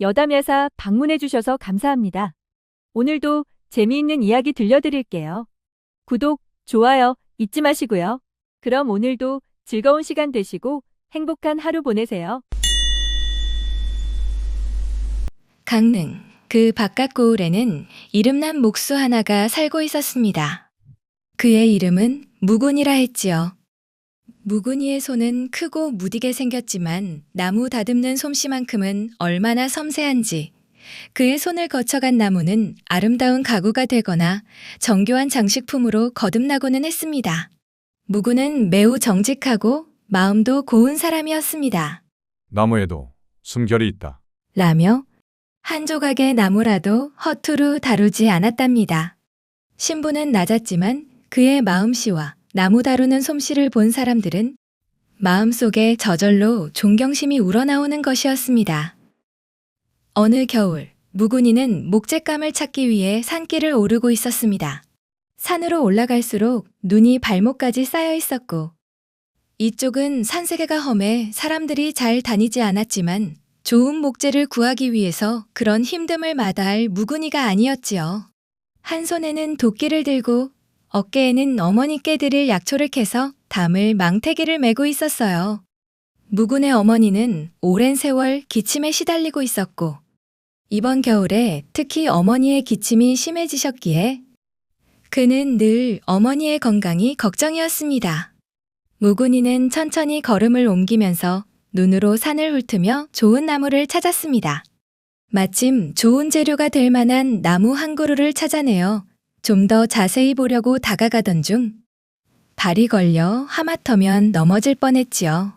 여담야사 방문해주셔서 감사합니다. 오늘도 재미있는 이야기 들려드릴게요. 구독, 좋아요 잊지 마시고요. 그럼 오늘도 즐거운 시간 되시고 행복한 하루 보내세요. 강릉, 그 바깥 고을에는 이름난 목수 하나가 살고 있었습니다. 그의 이름은 무군이라 했지요. 무군이의 손은 크고 무디게 생겼지만 나무 다듬는 솜씨만큼은 얼마나 섬세한지 그의 손을 거쳐간 나무는 아름다운 가구가 되거나 정교한 장식품으로 거듭나고는 했습니다. 무군은 매우 정직하고 마음도 고운 사람이었습니다. 나무에도 숨결이 있다. 라며 한 조각의 나무라도 허투루 다루지 않았답니다. 신분은 낮았지만 그의 마음씨와 나무 다루는 솜씨를 본 사람들은 마음속에 저절로 존경심이 우러나오는 것이었습니다. 어느 겨울, 무군이는 목재감을 찾기 위해 산길을 오르고 있었습니다. 산으로 올라갈수록 눈이 발목까지 쌓여 있었고, 이쪽은 산세계가 험해 사람들이 잘 다니지 않았지만 좋은 목재를 구하기 위해서 그런 힘듦을 마다할 무군이가 아니었지요. 한 손에는 도끼를 들고 어깨에는 어머니께 드릴 약초를 캐서 담을 망태기를 메고 있었어요. 무군의 어머니는 오랜 세월 기침에 시달리고 있었고 이번 겨울에 특히 어머니의 기침이 심해지셨기에 그는 늘 어머니의 건강이 걱정이었습니다. 무군이는 천천히 걸음을 옮기면서 눈으로 산을 훑으며 좋은 나무를 찾았습니다. 마침 좋은 재료가 될 만한 나무 한 그루를 찾아내어 좀 더 자세히 보려고 다가가던 중 발이 걸려 하마터면 넘어질 뻔했지요.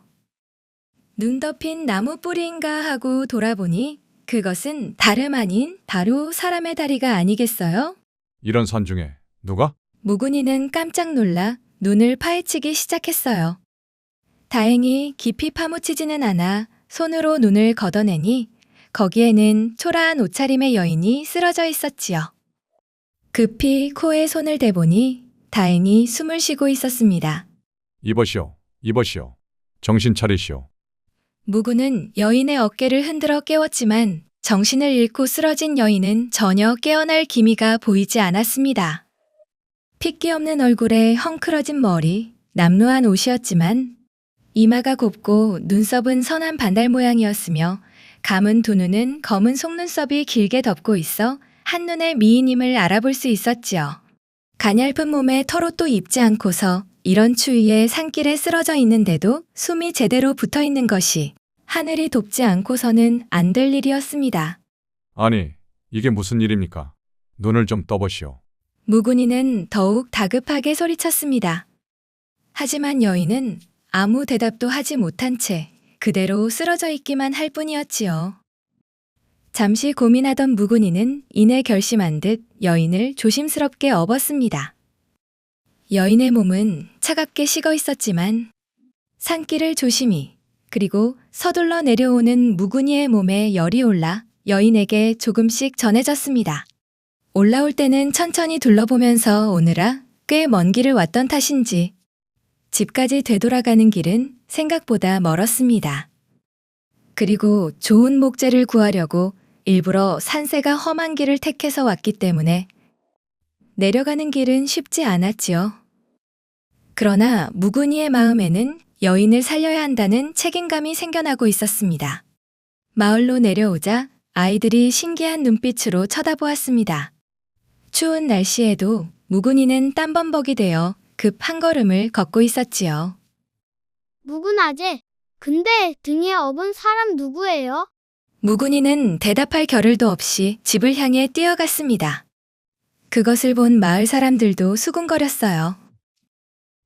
눈 덮인 나무 뿌리인가 하고 돌아보니 그것은 다름 아닌 바로 사람의 다리가 아니겠어요? 이런 산 중에 누가? 무군이는 깜짝 놀라 눈을 파헤치기 시작했어요. 다행히 깊이 파묻히지는 않아 손으로 눈을 걷어내니 거기에는 초라한 옷차림의 여인이 쓰러져 있었지요. 급히 코에 손을 대보니 다행히 숨을 쉬고 있었습니다. 이보시오, 이보시오. 정신 차리시오. 무군은 여인의 어깨를 흔들어 깨웠지만 정신을 잃고 쓰러진 여인은 전혀 깨어날 기미가 보이지 않았습니다. 핏기 없는 얼굴에 헝클어진 머리, 남루한 옷이었지만 이마가 곱고 눈썹은 선한 반달 모양이었으며 감은 두 눈은 검은 속눈썹이 길게 덮고 있어 한눈에 미인임을 알아볼 수 있었지요. 가냘픈 몸에 털옷도 입지 않고서 이런 추위에 산길에 쓰러져 있는데도 숨이 제대로 붙어 있는 것이 하늘이 돕지 않고서는 안 될 일이었습니다. 아니, 이게 무슨 일입니까? 눈을 좀 떠보시오. 무군이는 더욱 다급하게 소리쳤습니다. 하지만 여인은 아무 대답도 하지 못한 채 그대로 쓰러져 있기만 할 뿐이었지요. 잠시 고민하던 무군이는 이내 결심한 듯 여인을 조심스럽게 업었습니다. 여인의 몸은 차갑게 식어 있었지만 산길을 조심히 그리고 서둘러 내려오는 무군이의 몸에 열이 올라 여인에게 조금씩 전해졌습니다. 올라올 때는 천천히 둘러보면서 오느라 꽤 먼 길을 왔던 탓인지 집까지 되돌아가는 길은 생각보다 멀었습니다. 그리고 좋은 목재를 구하려고 일부러 산세가 험한 길을 택해서 왔기 때문에 내려가는 길은 쉽지 않았지요. 그러나 무군이의 마음에는 여인을 살려야 한다는 책임감이 생겨나고 있었습니다. 마을로 내려오자 아이들이 신기한 눈빛으로 쳐다보았습니다. 추운 날씨에도 무군이는 땀범벅이 되어 급 한 걸음을 걷고 있었지요. 묵은 아재, 근데 등에 업은 사람 누구예요? 무군이는 대답할 겨를도 없이 집을 향해 뛰어갔습니다. 그것을 본 마을 사람들도 수군거렸어요.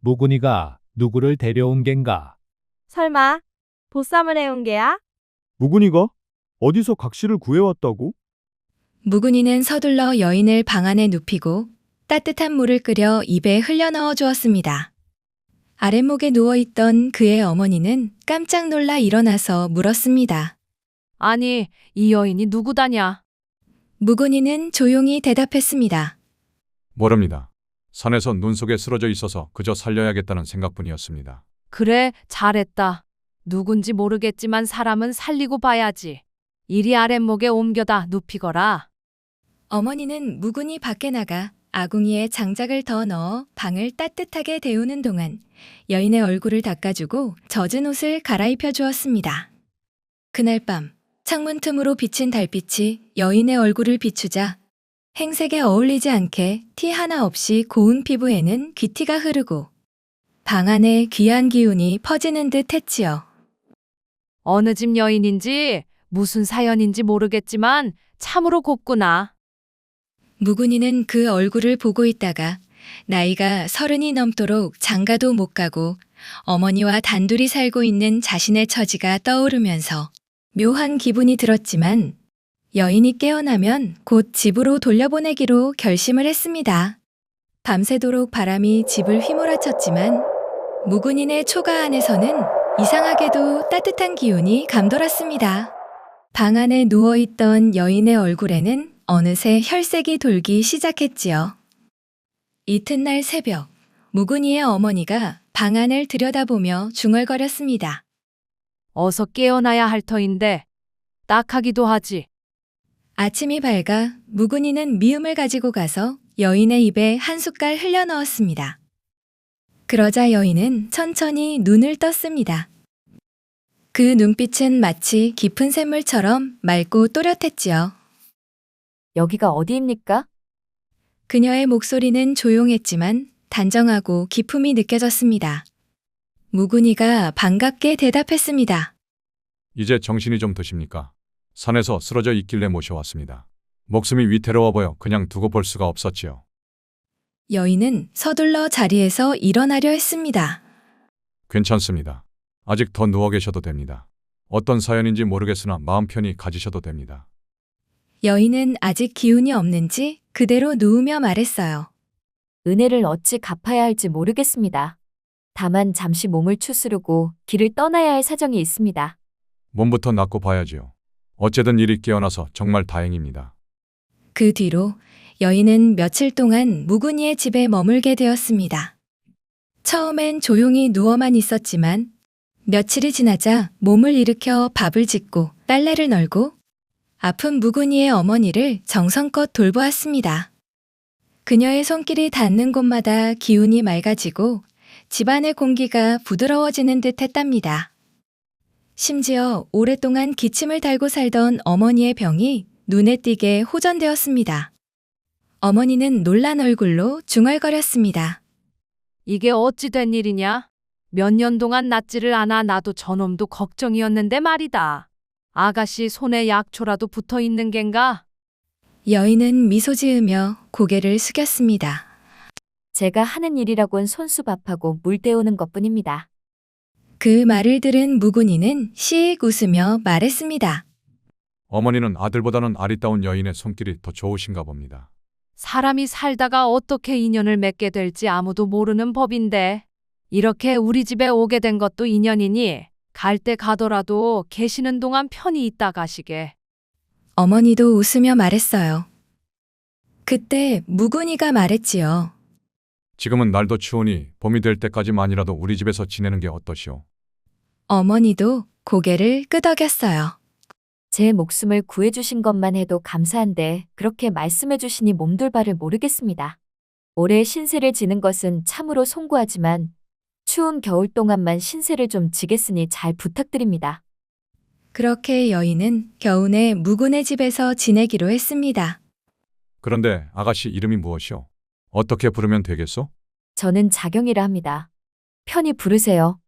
무군이가 누구를 데려온 겐가? 설마 보쌈을 해온 게야? 무군이가? 어디서 각시를 구해왔다고? 무군이는 서둘러 여인을 방 안에 눕히고 따뜻한 물을 끓여 입에 흘려 넣어 주었습니다. 아랫목에 누워있던 그의 어머니는 깜짝 놀라 일어나서 물었습니다. 아니, 이 여인이 누구다냐? 무군이는 조용히 대답했습니다. 모릅니다. 산에서 눈 속에 쓰러져 있어서 그저 살려야겠다는 생각뿐이었습니다. 그래, 잘했다. 누군지 모르겠지만 사람은 살리고 봐야지. 이리 아랫목에 옮겨다 눕히거라. 어머니는 무군이 밖에 나가 아궁이에 장작을 더 넣어 방을 따뜻하게 데우는 동안 여인의 얼굴을 닦아주고 젖은 옷을 갈아입혀 주었습니다. 그날 밤 창문 틈으로 비친 달빛이 여인의 얼굴을 비추자 행색에 어울리지 않게 티 하나 없이 고운 피부에는 귀티가 흐르고 방 안에 귀한 기운이 퍼지는 듯 했지요. 어느 집 여인인지 무슨 사연인지 모르겠지만 참으로 곱구나. 무군이는 그 얼굴을 보고 있다가 나이가 30이 넘도록 장가도 못 가고 어머니와 단둘이 살고 있는 자신의 처지가 떠오르면서 묘한 기분이 들었지만 여인이 깨어나면 곧 집으로 돌려보내기로 결심을 했습니다. 밤새도록 바람이 집을 휘몰아쳤지만 무군인의 초가 안에서는 이상하게도 따뜻한 기운이 감돌았습니다. 방 안에 누워있던 여인의 얼굴에는 어느새 혈색이 돌기 시작했지요. 이튿날 새벽, 무군이의 어머니가 방 안을 들여다보며 중얼거렸습니다. 어서 깨어나야 할 터인데 딱하기도 하지. 아침이 밝아 무군이는 미음을 가지고 가서 여인의 입에 한 숟갈 흘려 넣었습니다. 그러자 여인은 천천히 눈을 떴습니다. 그 눈빛은 마치 깊은 샘물처럼 맑고 또렷했지요. 여기가 어디입니까? 그녀의 목소리는 조용했지만 단정하고 기품이 느껴졌습니다. 무군이가 반갑게 대답했습니다. 이제 정신이 좀 드십니까? 산에서 쓰러져 있길래 모셔왔습니다. 목숨이 위태로워 보여 그냥 두고 볼 수가 없었지요. 여인은 서둘러 자리에서 일어나려 했습니다. 괜찮습니다. 아직 더 누워 계셔도 됩니다. 어떤 사연인지 모르겠으나 마음 편히 가지셔도 됩니다. 여인은 아직 기운이 없는지 그대로 누우며 말했어요. 은혜를 어찌 갚아야 할지 모르겠습니다. 다만 잠시 몸을 추스르고 길을 떠나야 할 사정이 있습니다. 몸부터 낫고 봐야지요. 어쨌든 일이 깨어나서 정말 다행입니다. 그 뒤로 여인은 며칠 동안 무군이의 집에 머물게 되었습니다. 처음엔 조용히 누워만 있었지만 며칠이 지나자 몸을 일으켜 밥을 짓고 빨래를 널고 아픈 무군이의 어머니를 정성껏 돌보았습니다. 그녀의 손길이 닿는 곳마다 기운이 맑아지고 집안의 공기가 부드러워지는 듯 했답니다. 심지어 오랫동안 기침을 달고 살던 어머니의 병이 눈에 띄게 호전되었습니다. 어머니는 놀란 얼굴로 중얼거렸습니다. 이게 어찌 된 일이냐? 몇 년 동안 낫지를 않아 나도 저놈도 걱정이었는데 말이다. 아가씨 손에 약초라도 붙어 있는 겐가? 여인은 미소 지으며 고개를 숙였습니다. 제가 하는 일이라곤 손수밥하고 물 때우는 것뿐입니다. 그 말을 들은 무군이는 씩 웃으며 말했습니다. 어머니는 아들보다는 아리따운 여인의 손길이 더 좋으신가 봅니다. 사람이 살다가 어떻게 인연을 맺게 될지 아무도 모르는 법인데 이렇게 우리 집에 오게 된 것도 인연이니 갈 때 가더라도 계시는 동안 편히 있다 가시게. 어머니도 웃으며 말했어요. 그때 무군이가 말했지요. 지금은 날도 추우니 봄이 될 때까지만이라도 우리 집에서 지내는 게 어떠시오? 어머니도 고개를 끄덕였어요. 제 목숨을 구해주신 것만 해도 감사한데 그렇게 말씀해주시니 몸둘 바를 모르겠습니다. 올해 신세를 지는 것은 참으로 송구하지만 추운 겨울 동안만 신세를 좀 지겠으니 잘 부탁드립니다. 그렇게 여인은 겨우내 무군의 집에서 지내기로 했습니다. 그런데 아가씨 이름이 무엇이오? 어떻게 부르면 되겠소? 저는 자경이라 합니다. 편히 부르세요.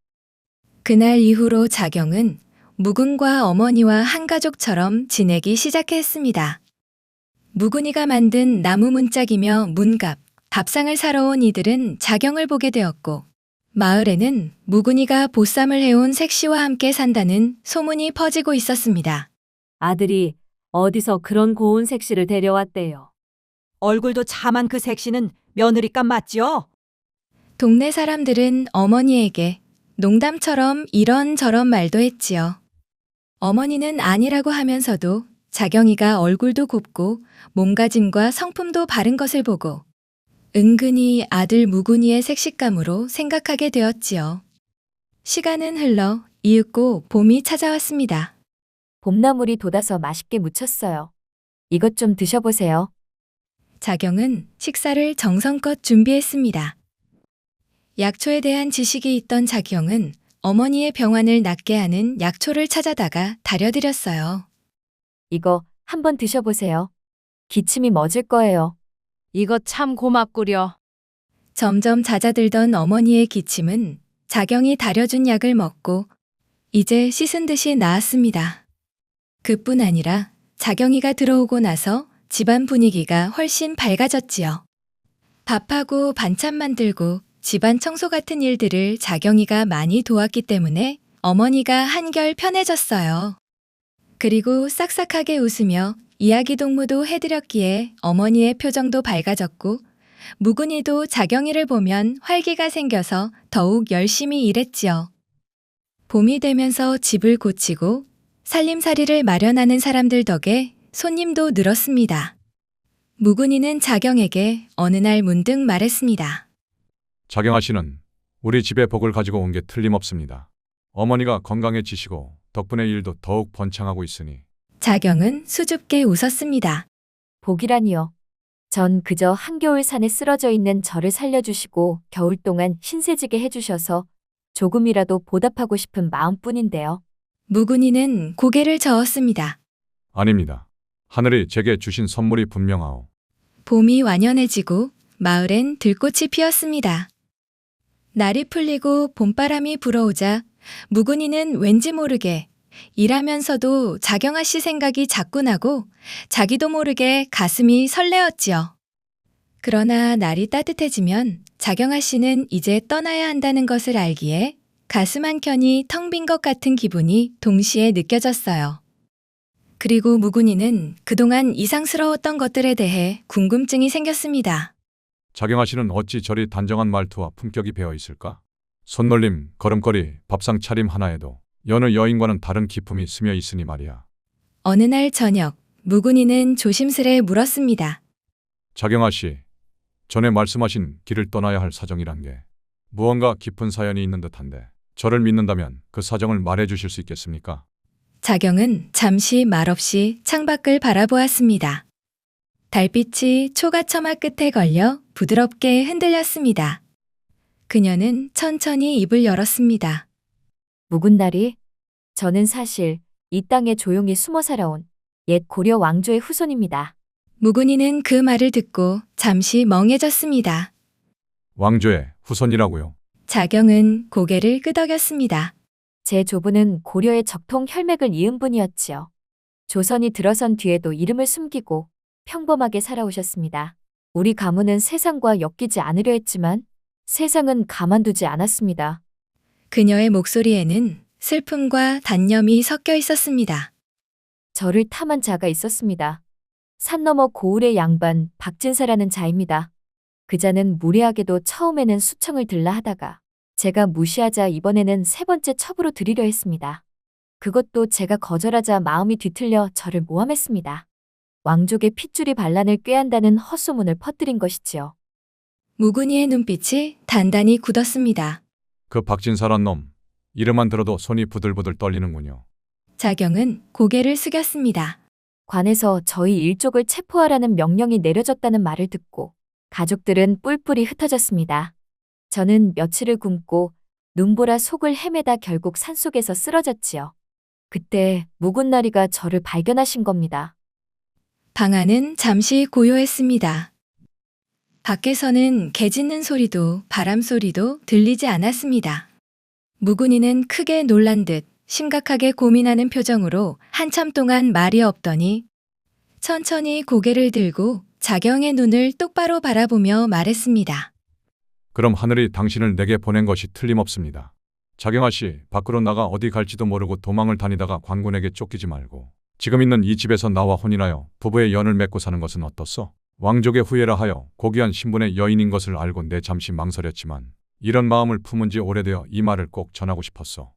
그날 이후로 자경은 무군과 어머니와 한 가족처럼 지내기 시작했습니다. 무군이가 만든 나무 문짝이며 문갑, 밥상을 사러 온 이들은 자경을 보게 되었고 마을에는 무군이가 보쌈을 해온 색시와 함께 산다는 소문이 퍼지고 있었습니다. 아들이 어디서 그런 고운 색시를 데려왔대요. 얼굴도 참한 그 색시는 며느리감 맞지요? 동네 사람들은 어머니에게 농담처럼 이런저런 말도 했지요. 어머니는 아니라고 하면서도 자경이가 얼굴도 곱고 몸가짐과 성품도 바른 것을 보고 은근히 아들 무군이의 색식감으로 생각하게 되었지요. 시간은 흘러 이윽고 봄이 찾아왔습니다. 봄나물이 돋아서 맛있게 무쳤어요. 이것 좀 드셔보세요. 자경은 식사를 정성껏 준비했습니다. 약초에 대한 지식이 있던 자경은 어머니의 병환을 낫게 하는 약초를 찾아다가 다려드렸어요. 이거 한번 드셔보세요. 기침이 멎을 거예요. 이거 참 고맙구려. 점점 잦아들던 어머니의 기침은 자경이 다려준 약을 먹고 이제 씻은 듯이 나았습니다. 그뿐 아니라 자경이가 들어오고 나서 집안 분위기가 훨씬 밝아졌지요. 밥하고 반찬 만들고 집안 청소 같은 일들을 자경이가 많이 도왔기 때문에 어머니가 한결 편해졌어요. 그리고 싹싹하게 웃으며 이야기 동무도 해드렸기에 어머니의 표정도 밝아졌고 무근이도 자경이를 보면 활기가 생겨서 더욱 열심히 일했지요. 봄이 되면서 집을 고치고 살림살이를 마련하는 사람들 덕에 손님도 늘었습니다. 무근이는 자경에게 어느 날 문득 말했습니다. 자경아 씨는 우리 집에 복을 가지고 온 게 틀림없습니다. 어머니가 건강해지시고 덕분에 일도 더욱 번창하고 있으니. 자경은 수줍게 웃었습니다. 복이라니요. 전 그저 한겨울 산에 쓰러져 있는 저를 살려주시고 겨울 동안 신세지게 해주셔서 조금이라도 보답하고 싶은 마음뿐인데요. 무근이는 고개를 저었습니다. 아닙니다. 하늘이 제게 주신 선물이 분명하오. 봄이 완연해지고 마을엔 들꽃이 피었습니다. 날이 풀리고 봄바람이 불어오자 무근이는 왠지 모르게 일하면서도 자경아 씨 생각이 자꾸 나고 자기도 모르게 가슴이 설레었지요. 그러나 날이 따뜻해지면 자경아 씨는 이제 떠나야 한다는 것을 알기에 가슴 한켠이 텅 빈 것 같은 기분이 동시에 느껴졌어요. 그리고 무근이는 그동안 이상스러웠던 것들에 대해 궁금증이 생겼습니다. 자경아 씨는 어찌 저리 단정한 말투와 품격이 배어 있을까? 손놀림, 걸음걸이, 밥상 차림 하나에도 여느 여인과는 다른 기품이 스며 있으니 말이야. 어느 날 저녁, 무근이는 조심스레 물었습니다. 자경아 씨, 전에 말씀하신 길을 떠나야 할 사정이란 게 무언가 깊은 사연이 있는 듯한데 저를 믿는다면 그 사정을 말해 주실 수 있겠습니까? 자경은 잠시 말없이 창밖을 바라보았습니다. 달빛이 초가처마 끝에 걸려 부드럽게 흔들렸습니다. 그녀는 천천히 입을 열었습니다. 묵은 날이 저는 사실 이 땅에 조용히 숨어 살아온 옛 고려 왕조의 후손입니다. 무근이는 그 말을 듣고 잠시 멍해졌습니다. 왕조의 후손이라고요? 자경은 고개를 끄덕였습니다. 제 조부는 고려의 적통 혈맥을 이은 분이었지요. 조선이 들어선 뒤에도 이름을 숨기고 평범하게 살아오셨습니다. 우리 가문은 세상과 엮이지 않으려 했지만 세상은 가만두지 않았습니다. 그녀의 목소리에는 슬픔과 단념이 섞여 있었습니다. 저를 탐한 자가 있었습니다. 산 너머 고을의 양반 박진사라는 자입니다. 그 자는 무례하게도 처음에는 수청을 들라 하다가 제가 무시하자 이번에는 세 번째 첩으로 들이려 했습니다. 그것도 제가 거절하자 마음이 뒤틀려 저를 모함했습니다. 왕족의 핏줄이 반란을 꾀한다는 헛소문을 퍼뜨린 것이지요. 무근이의 눈빛이 단단히 굳었습니다. 그 박진사란 놈, 이름만 들어도 손이 부들부들 떨리는군요. 자경은 고개를 숙였습니다. 관에서 저희 일족을 체포하라는 명령이 내려졌다는 말을 듣고 가족들은 뿔뿔이 흩어졌습니다. 저는 며칠을 굶고 눈보라 속을 헤매다 결국 산속에서 쓰러졌지요. 그때 묵은 나리가 저를 발견하신 겁니다. 방 안은 잠시 고요했습니다. 밖에서는 개 짖는 소리도 바람 소리도 들리지 않았습니다. 무근이는 크게 놀란 듯 심각하게 고민하는 표정으로 한참 동안 말이 없더니 천천히 고개를 들고 자경의 눈을 똑바로 바라보며 말했습니다. 그럼 하늘이 당신을 내게 보낸 것이 틀림없습니다. 자경아 씨, 밖으로 나가 어디 갈지도 모르고 도망을 다니다가 관군에게 쫓기지 말고 지금 있는 이 집에서 나와 혼인하여 부부의 연을 맺고 사는 것은 어떻소? 왕족의 후예라 하여 고귀한 신분의 여인인 것을 알고 내 잠시 망설였지만 이런 마음을 품은 지 오래되어 이 말을 꼭 전하고 싶었소.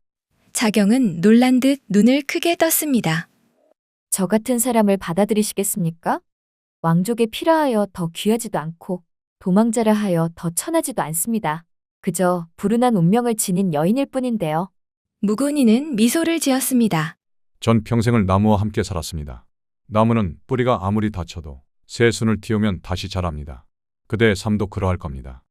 자경은 놀란 듯 눈을 크게 떴습니다. 저 같은 사람을 받아들이시겠습니까? 왕족의 피라 하여 더 귀하지도 않고 도망자라 하여 더 천하지도 않습니다. 그저 불운한 운명을 지닌 여인일 뿐인데요. 무근이는 미소를 지었습니다. 전 평생을 나무와 함께 살았습니다. 나무는 뿌리가 아무리 다쳐도 새순을 틔우면 다시 자랍니다. 그대의 삶도 그러할 겁니다.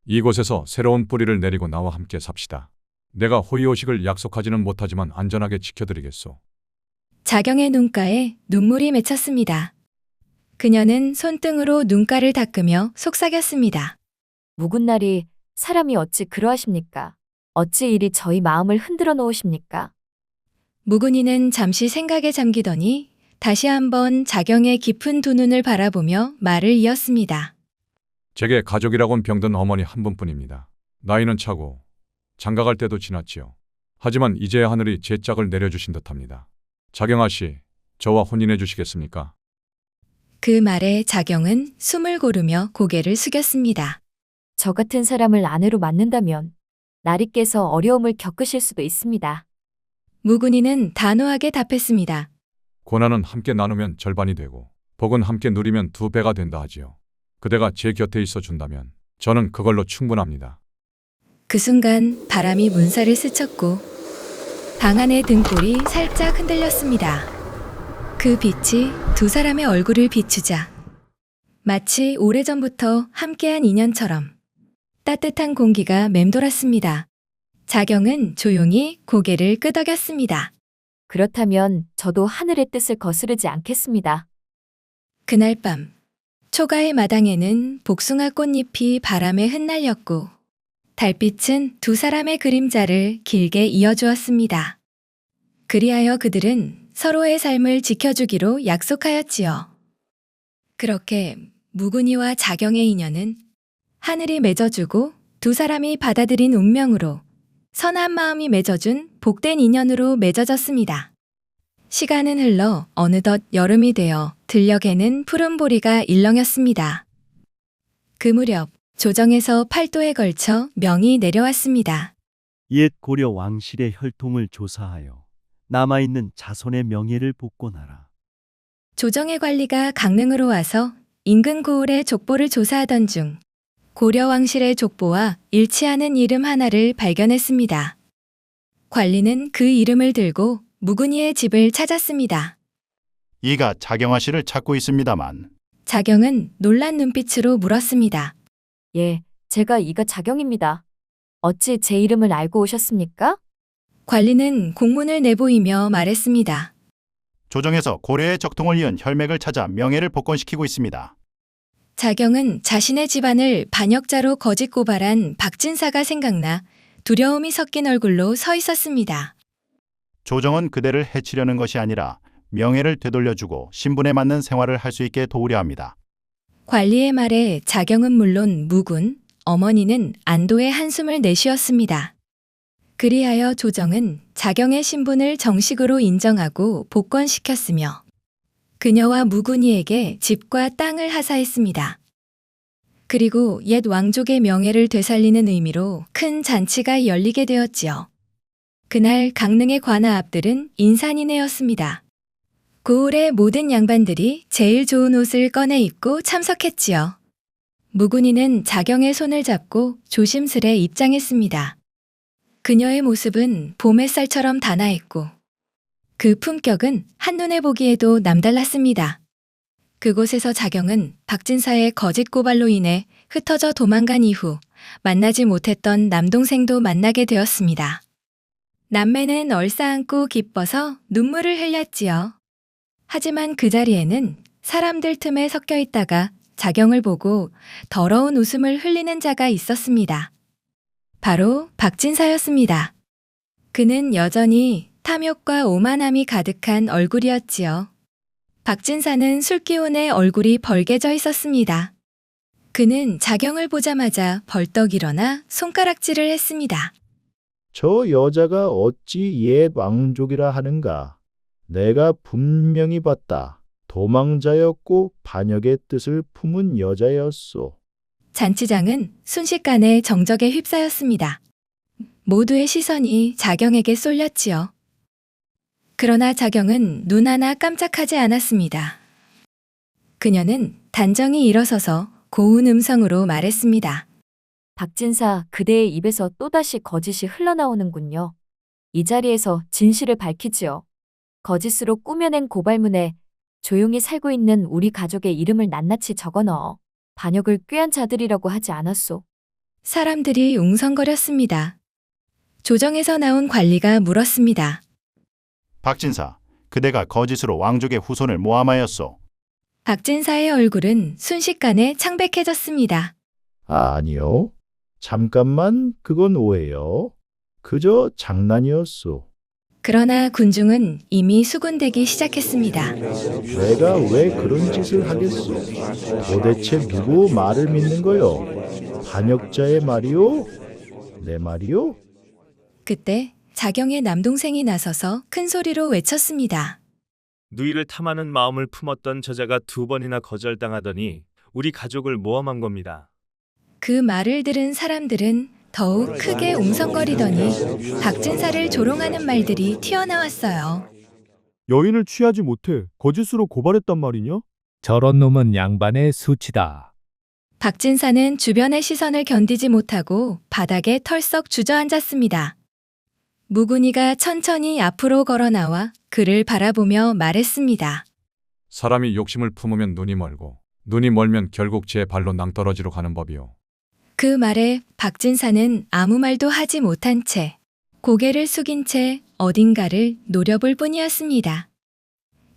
이곳에서 새로운 뿌리를 내리고 나와 함께 삽시다. 내가 호의호식을 약속하지는 못하지만 안전하게 지켜드리겠소. 자경의 눈가에 눈물이 맺혔습니다. 그녀는 손등으로 눈가를 닦으며 속삭였습니다. 묵은 날이 사람이 어찌 그러하십니까? 어찌 이리 저희 마음을 흔들어 놓으십니까? 무근이는 잠시 생각에 잠기더니 다시 한번 자경의 깊은 두 눈을 바라보며 말을 이었습니다. 제게 가족이라곤 병든 어머니 한 분뿐입니다. 나이는 차고 장가갈 때도 지났지요. 하지만 이제야 하늘이 제 짝을 내려주신 듯합니다. 자경아 씨, 저와 혼인해 주시겠습니까? 그 말에 자경은 숨을 고르며 고개를 숙였습니다. 저 같은 사람을 아내로 맞는다면 날이 깨서 어려움을 겪으실 수도 있습니다. 무근이는 단호하게 답했습니다. 고난은 함께 나누면 절반이 되고 복은 함께 누리면 2배가 된다 하지요. 그대가 제 곁에 있어 준다면 저는 그걸로 충분합니다. 그 순간 바람이 문살을 스쳤고 방 안의 등불이 살짝 흔들렸습니다. 그 빛이 두 사람의 얼굴을 비추자 마치 오래전부터 함께한 인연처럼 따뜻한 공기가 맴돌았습니다. 자경은 조용히 고개를 끄덕였습니다. 그렇다면 저도 하늘의 뜻을 거스르지 않겠습니다. 그날 밤 초가의 마당에는 복숭아 꽃잎이 바람에 흩날렸고 달빛은 두 사람의 그림자를 길게 이어주었습니다. 그리하여 그들은 서로의 삶을 지켜주기로 약속하였지요. 그렇게 무근이와 자경의 인연은 하늘이 맺어주고 두 사람이 받아들인 운명으로 선한 마음이 맺어준 복된 인연으로 맺어졌습니다. 시간은 흘러 어느덧 여름이 되어 들녘에는 푸른 보리가 일렁였습니다. 그 무렵 조정에서 팔도에 걸쳐 명이 내려왔습니다. 옛 고려 왕실의 혈통을 조사하여 남아있는 자손의 명예를 복권하라. 조정의 관리가 강릉으로 와서 인근 고을의 족보를 조사하던 중 고려 왕실의 족보와 일치하는 이름 하나를 발견했습니다. 관리는 그 이름을 들고 무근이의 집을 찾았습니다. 이가 자경아 씨를 찾고 있습니다만 자경은 놀란 눈빛으로 물었습니다. 예, 제가 이가 자경입니다. 어찌 제 이름을 알고 오셨습니까? 관리는 공문을 내보이며 말했습니다. 조정에서 고려의 적통을 이은 혈맥을 찾아 명예를 복권시키고 있습니다. 자경은 자신의 집안을 반역자로 거짓 고발한 박진사가 생각나 두려움이 섞인 얼굴로 서 있었습니다. 조정은 그대를 해치려는 것이 아니라 명예를 되돌려주고 신분에 맞는 생활을 할 수 있게 도우려 합니다. 관리의 말에 자경은 물론 무군, 어머니는 안도의 한숨을 내쉬었습니다. 그리하여 조정은 자경의 신분을 정식으로 인정하고 복권시켰으며 그녀와 무군이에게 집과 땅을 하사했습니다. 그리고 옛 왕족의 명예를 되살리는 의미로 큰 잔치가 열리게 되었지요. 그날 강릉의 관아 앞들은 인산인해였습니다. 고을의 모든 양반들이 제일 좋은 옷을 꺼내 입고 참석했지요. 무군이는 자경의 손을 잡고 조심스레 입장했습니다. 그녀의 모습은 봄 햇살처럼 단아했고 그 품격은 한눈에 보기에도 남달랐습니다. 그곳에서 자경은 박진사의 거짓 고발로 인해 흩어져 도망간 이후 만나지 못했던 남동생도 만나게 되었습니다. 남매는 얼싸안고 기뻐서 눈물을 흘렸지요. 하지만 그 자리에는 사람들 틈에 섞여 있다가 자경을 보고 더러운 웃음을 흘리는 자가 있었습니다. 바로 박진사였습니다. 그는 여전히 탐욕과 오만함이 가득한 얼굴이었지요. 박진사는 술기운에 얼굴이 벌개져 있었습니다. 그는 자경을 보자마자 벌떡 일어나 손가락질을 했습니다. 저 여자가 어찌 옛 왕족이라 하는가? 내가 분명히 봤다. 도망자였고 반역의 뜻을 품은 여자였소. 잔치장은 순식간에 정적에 휩싸였습니다. 모두의 시선이 자경에게 쏠렸지요. 그러나 자경은 눈 하나 깜짝하지 않았습니다. 그녀는 단정히 일어서서 고운 음성으로 말했습니다. 박진사, 그대의 입에서 또다시 거짓이 흘러나오는군요. 이 자리에서 진실을 밝히지요. 거짓으로 꾸며낸 고발문에 조용히 살고 있는 우리 가족의 이름을 낱낱이 적어넣어 반역을 꾀한 자들이라고 하지 않았소. 사람들이 웅성거렸습니다. 조정에서 나온 관리가 물었습니다. 박진사, 그대가 거짓으로 왕족의 후손을 모함하였소. 박진사의 얼굴은 순식간에 창백해졌습니다. 아니요. 잠깐만, 그건 오해요. 그저 장난이었소. 그러나 군중은 이미 수군대기 시작했습니다. 내가 왜 그런 짓을 하겠소? 도대체 누구 말을 믿는 거요? 반역자의 말이요? 내 말이요? 그때 자경의 남동생이 나서서 큰 소리로 외쳤습니다. 누이를 탐하는 마음을 품었던 저자가 2번이나 거절당하더니 우리 가족을 모함한 겁니다. 그 말을 들은 사람들은 더욱 크게 웅성거리더니 박진사를 조롱하는 말들이 튀어나왔어요. 여인을 취하지 못해 거짓으로 고발했단 말이냐? 저런 놈은 양반의 수치다. 박진사는 주변의 시선을 견디지 못하고 바닥에 털썩 주저앉았습니다. 무군이가 천천히 앞으로 걸어 나와 그를 바라보며 말했습니다. 사람이 욕심을 품으면 눈이 멀고 눈이 멀면 결국 제 발로 낭떠러지로 가는 법이요. 그 말에 박진사는 아무 말도 하지 못한 채 고개를 숙인 채 어딘가를 노려볼 뿐이었습니다.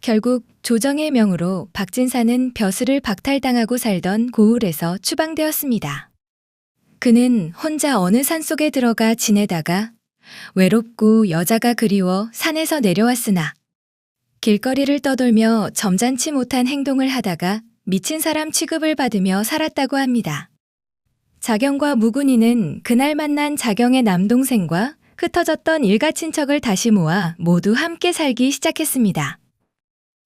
결국 조정의 명으로 박진사는 벼슬을 박탈당하고 살던 고을에서 추방되었습니다. 그는 혼자 어느 산속에 들어가 지내다가 외롭고 여자가 그리워 산에서 내려왔으나 길거리를 떠돌며 점잖지 못한 행동을 하다가 미친 사람 취급을 받으며 살았다고 합니다. 자경과 무군이는 그날 만난 자경의 남동생과 흩어졌던 일가 친척을 다시 모아 모두 함께 살기 시작했습니다.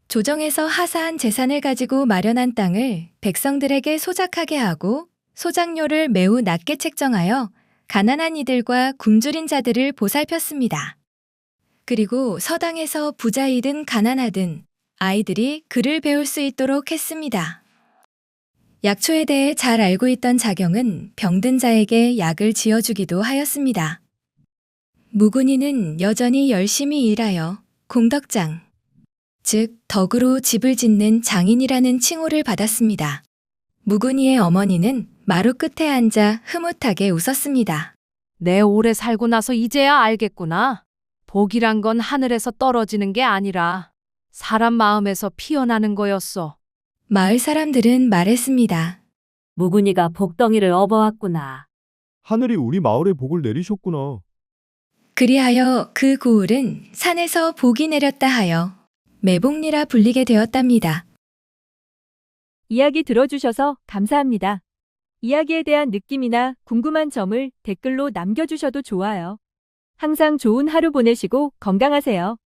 조정에서 하사한 재산을 가지고 마련한 땅을 백성들에게 소작하게 하고 소작료를 매우 낮게 책정하여 가난한 이들과 굶주린 자들을 보살폈습니다. 그리고 서당에서 부자이든 가난하든 아이들이 글을 배울 수 있도록 했습니다. 약초에 대해 잘 알고 있던 자경은 병든 자에게 약을 지어주기도 하였습니다. 무군이는 여전히 열심히 일하여 공덕장, 즉 덕으로 집을 짓는 장인이라는 칭호를 받았습니다. 무군이의 어머니는 마루 끝에 앉아 흐뭇하게 웃었습니다. 내 오래 살고 나서 이제야 알겠구나. 복이란 건 하늘에서 떨어지는 게 아니라 사람 마음에서 피어나는 거였어. 마을 사람들은 말했습니다. 무군이가 복덩이를 업어왔구나. 하늘이 우리 마을에 복을 내리셨구나. 그리하여 그 고을은 산에서 복이 내렸다 하여 매복리라 불리게 되었답니다. 이야기 들어주셔서 감사합니다. 이야기에 대한 느낌이나 궁금한 점을 댓글로 남겨주셔도 좋아요. 항상 좋은 하루 보내시고 건강하세요.